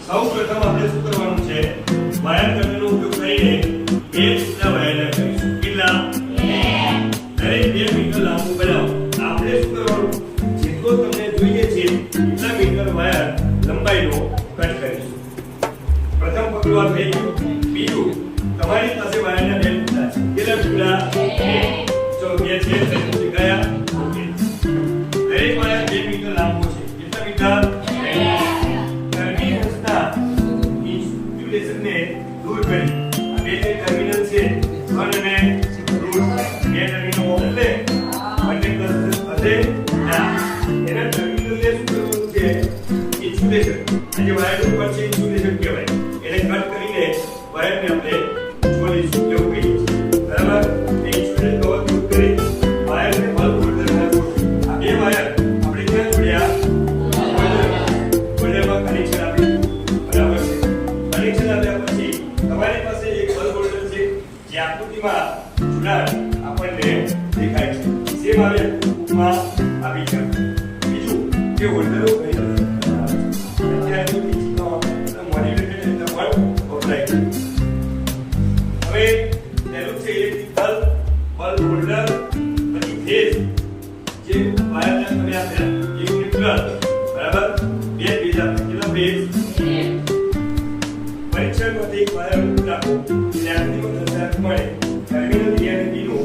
સૌપ્રથમ આપણે શું કરવાનું છે? વાયર કટરનો ઉપયોગ કરીને બે ટુકડા વાયરના કરીશું. કેટલા? દરેક 2 મીટર લાંબુ બનાવો. આપણે શું કરવાનું? જેટલો તમને જોઈએ છે એટલા મીટર વાયર લંબાઈનો કટ કરીશું. પ્રથમ પગલું આ થઈ ગયું. બીજું, તમારી પાસે વાયરના 2 ટુકડા છે. કેટલા ટુકડા? 2. ચલો 2 છે તો ગયા. ઓકે. દરેક વાયર 2 મીટર લાંબો છે. કેટલા મીટર? ને દૂર કરી બે ટર્મિનલ છે અને રૂટ બે ટર્મિનલ એટલે બંને હશે ના એના ટર્મિનલ ને શું કરવાનું છે? ઇન્સ્યુલેશન. આજે વાયર ઉપર છે ઇન્સ્યુલેશન કહેવાય. એને કટ કરીને વાયર ને આપણે છોડીશું એવું કહીએ છીએ. બરાબર? એ ઇન્સ્યુલેશન કવર દૂર કરી વાયર ને બલ્બ હોલ્ડરમાં જોડીશું. આ બે વાયર આપણે ક્યાં જોડ્યા? હોલ્ડરમાં કનેક્શન આપ્યું. બરાબર છે? કનેક્શન આપ્યા પછી તમારી પાસે એક બલ્બ હોલ્ડર છે જે આકૃતિમાં જોડાણ આપણને દેખાય છે. સેમ આવે ટૂંકમાં આવી છે. બીજું કે હોલ્ડરો કઈ રીતે અત્યારે તો ડિજિટલ મોડ્યુલેટેડ એટલે પણ વપરાય છે. હવે પહેલું છે ઇલેક્ટ્રિક બલ્બ હોલ્ડર, પછી ફેઝ જે વાયરના તમે આપ્યા એક ન્યુટ્રલ. બરાબર? બે ફેઝ આપ્યા. કેટલા ફેઝ? પરીક્ષણમાંથી એક વાયર રાખો એટલે આકૃતિમાં દર્શાવ્યા પ્રમાણે ટર્મિનલ A અને B નો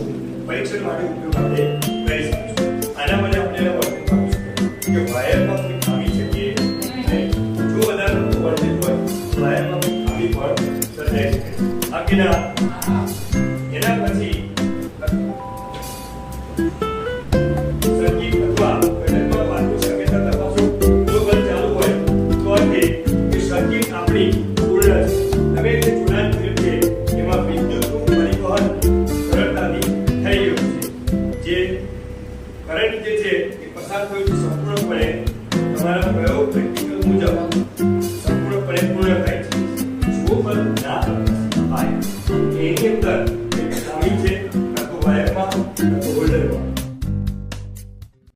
પરીક્ષણ માટે ઉપયોગ આપણે કરી શકીશું. આના માટે આપણે વર્તન કરીશું કે વાયરમાં કોઈ ખામી છે કે નહીં. જો વધારે વોલ્ટેજ હોય તો વાયરમાં કોઈ ખામી પણ સર્જાઈ શકે. બાકીના એના પછી સર્કિટ અથવા ઘટકમાં વાતની શક્યતા તપાસો. જો બલ્બ ચાલુ હોય તો અર્થ એ કે સર્કિટ આપણી તમે જે જોડાણ કર્યું છે એમાં વિદ્યુતનું પરિવહન સરળતાથી થઈ ગયું છે. જે કરંટ જે છે એ પસાર થયું છે